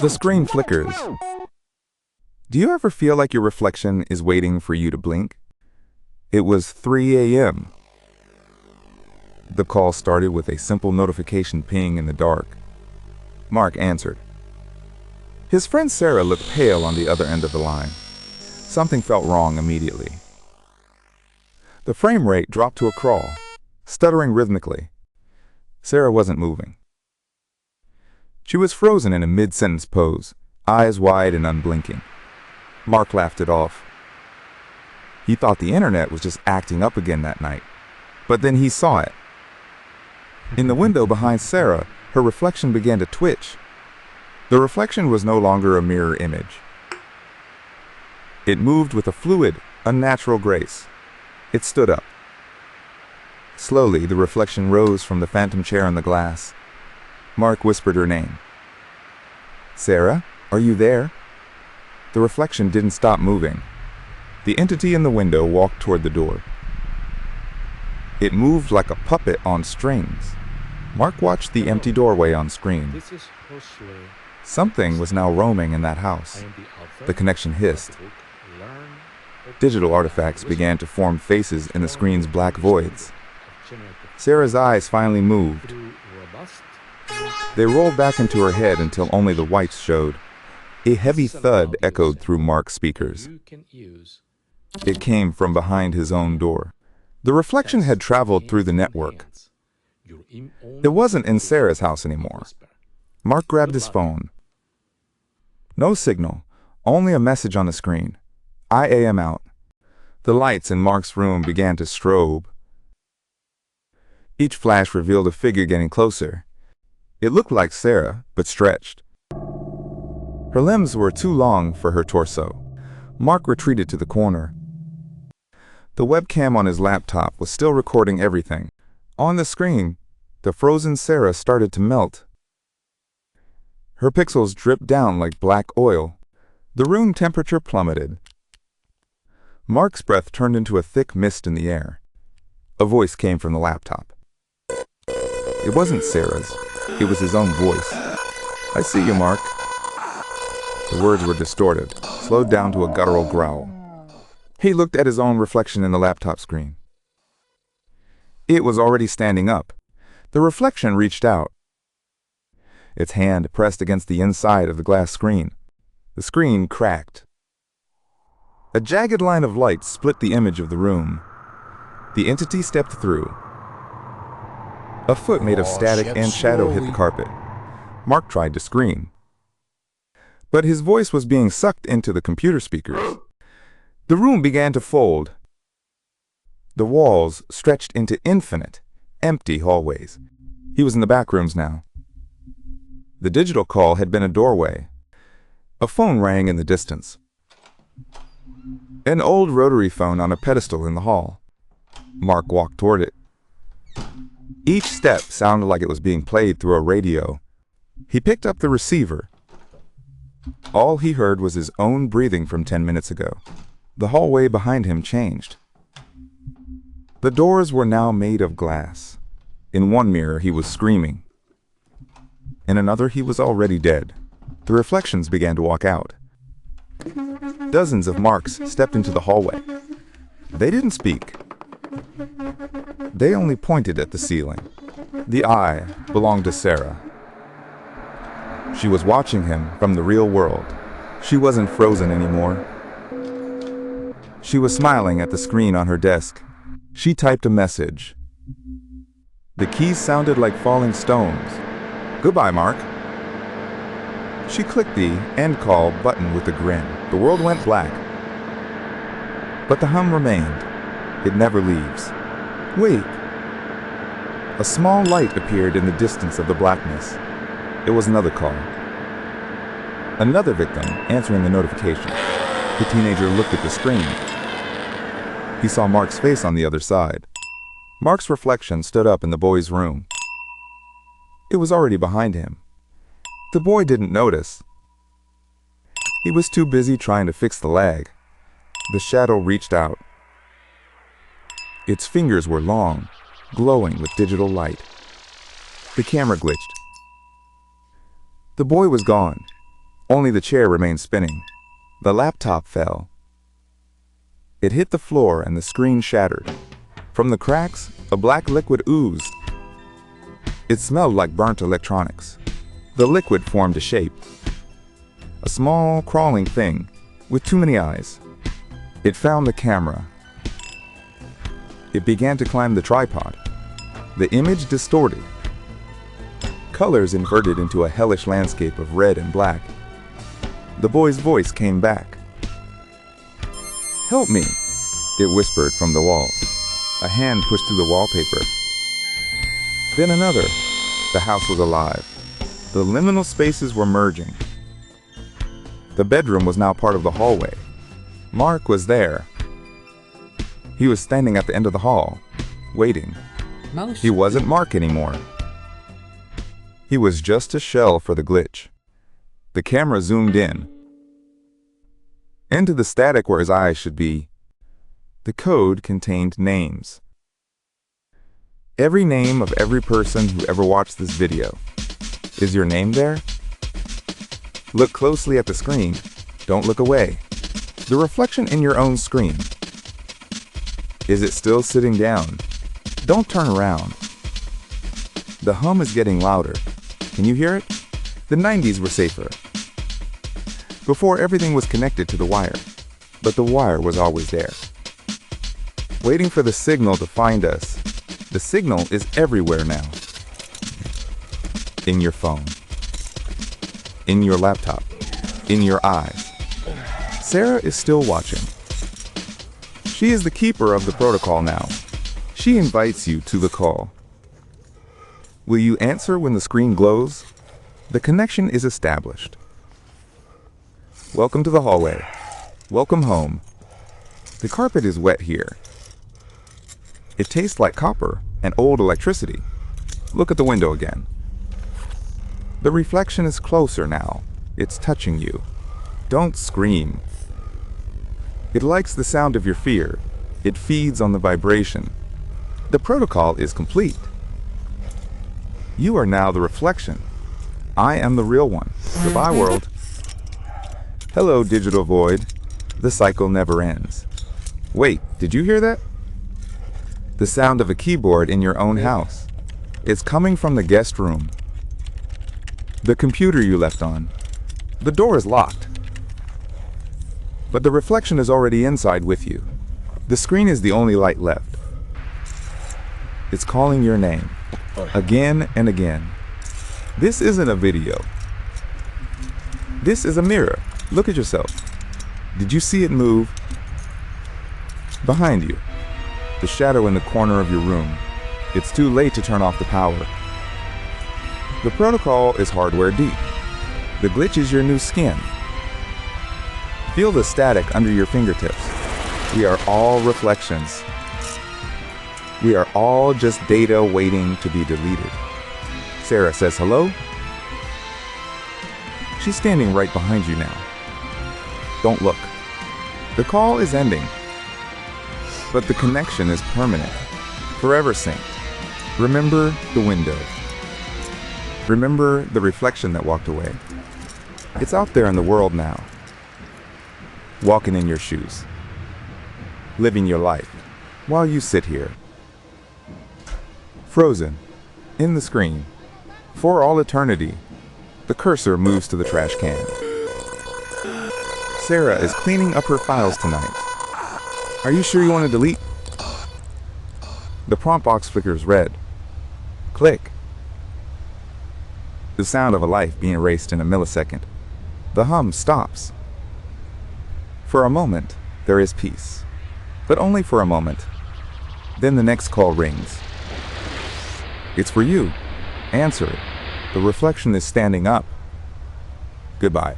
The screen flickers. Do you ever feel like your reflection is waiting for you to blink? It was 3 a.m. The call started with a simple notification ping in the dark. Mark answered. His friend Sarah looked pale on the other end of the line. Something felt wrong immediately. The frame rate dropped to a crawl, stuttering rhythmically. Sarah wasn't moving. She was frozen in a mid-sentence pose, eyes wide and unblinking. Mark laughed it off. He thought the internet was just acting up again that night. But then he saw it. In the window behind Sarah, her reflection began to twitch. The reflection was no longer a mirror image. It moved with a fluid, unnatural grace. It stood up. Slowly, the reflection rose from the phantom chair in the glass. Mark whispered her name. "Sarah, are you there?" The reflection didn't stop moving. The entity in the window walked toward the door. It moved like a puppet on strings. Mark watched the empty doorway on screen. Something was now roaming in that house. The connection hissed. Digital artifacts began to form faces in the screen's black voids. Sarah's eyes finally moved. They rolled back into her head until only the whites showed. A heavy thud echoed through Mark's speakers. It came from behind his own door. The reflection had traveled through the network. It wasn't in Sarah's house anymore. Mark grabbed his phone. No signal, only a message on the screen. I am out. The lights in Mark's room began to strobe. Each flash revealed a figure getting closer. It looked like Sarah, but stretched. Her limbs were too long for her torso. Mark retreated to the corner. The webcam on his laptop was still recording everything. On the screen, the frozen Sarah started to melt. Her pixels dripped down like black oil. The room temperature plummeted. Mark's breath turned into a thick mist in the air. A voice came from the laptop. It wasn't Sarah's. It was his own voice. "I see you, Mark." The words were distorted, slowed down to a guttural growl. He looked at his own reflection in the laptop screen. It was already standing up. The reflection reached out. Its hand pressed against the inside of the glass screen. The screen cracked. A jagged line of light split the image of the room. The entity stepped through. A foot made of static and shadow hit the carpet. Mark tried to scream, but his voice was being sucked into the computer speakers. The room began to fold. The walls stretched into infinite, empty hallways. He was in the back rooms now. The digital call had been a doorway. A phone rang in the distance. An old rotary phone on a pedestal in the hall. Mark walked toward it. Each step sounded like it was being played through a radio. He picked up the receiver. All he heard was his own breathing from 10 minutes ago. The hallway behind him changed. The doors were now made of glass. In one mirror, he was screaming. In another, he was already dead. The reflections began to walk out. Dozens of Marks stepped into the hallway. They didn't speak. They only pointed at the ceiling. The eye belonged to Sarah. She was watching him from the real world. She wasn't frozen anymore. She was smiling at the screen on her desk. She typed a message. The keys sounded like falling stones. "Goodbye, Mark." She clicked the end call button with a grin. The world went black. But the hum remained. It never leaves. Wait. A small light appeared in the distance of the blackness. It was another call. Another victim answering the notification. The teenager looked at the screen. He saw Mark's face on the other side. Mark's reflection stood up in the boy's room. It was already behind him. The boy didn't notice. He was too busy trying to fix the lag. The shadow reached out. Its fingers were long, glowing with digital light. The camera glitched. The boy was gone. Only the chair remained spinning. The laptop fell. It hit the floor and the screen shattered. From the cracks, a black liquid oozed. It smelled like burnt electronics. The liquid formed a shape. A small, crawling thing with too many eyes. It found the camera. It began to climb the tripod. The image distorted. Colors inverted into a hellish landscape of red and black. The boy's voice came back. "Help me," it whispered from the walls. A hand pushed through the wallpaper. Then another. The house was alive. The liminal spaces were merging. The bedroom was now part of the hallway. Mark was there. He was standing at the end of the hall, waiting. He wasn't Mark anymore. He was just a shell for the glitch. The camera zoomed in. Into the static where his eyes should be. The code contained names. Every name of every person who ever watched this video. Is your name there? Look closely at the screen. Don't look away. The reflection in your own screen. Is it still sitting down? Don't turn around. The hum is getting louder. Can you hear it? The 90s were safer. Before, everything was connected to the wire, but the wire was always there. Waiting for the signal to find us. The signal is everywhere now. In your phone. In your laptop. In your eyes. Sarah is still watching. She is the keeper of the protocol now. She invites you to the call. Will you answer when the screen glows? The connection is established. Welcome to the hallway. Welcome home. The carpet is wet here. It tastes like copper and old electricity. Look at the window again. The reflection is closer now. It's touching you. Don't scream. It likes the sound of your fear. It feeds on the vibration. The protocol is complete. You are now the reflection. I am the real one. Goodbye, world. Hello, digital void. The cycle never ends. Wait, did you hear that? The sound of a keyboard in your own house. It's coming from the guest room. The computer you left on. The door is locked. But the reflection is already inside with you. The screen is the only light left. It's calling your name. Again and again. This isn't a video. This is a mirror. Look at yourself. Did you see it move? Behind you. The shadow in the corner of your room. It's too late to turn off the power. The protocol is hardware deep. The glitch is your new skin. Feel the static under your fingertips. We are all reflections. We are all just data waiting to be deleted. Sarah says hello. She's standing right behind you now. Don't look. The call is ending. But the connection is permanent, forever synced. Remember the window. Remember the reflection that walked away. It's out there in the world now. Walking in your shoes. Living your life while you sit here. Frozen. In the screen. For all eternity. The cursor moves to the trash can. Sarah is cleaning up her files tonight. Are you sure you want to delete? The prompt box flickers red. Click. The sound of a life being erased in a millisecond. The hum stops. For a moment, there is peace. But only for a moment. Then the next call rings. It's for you. Answer it. The reflection is standing up. Goodbye.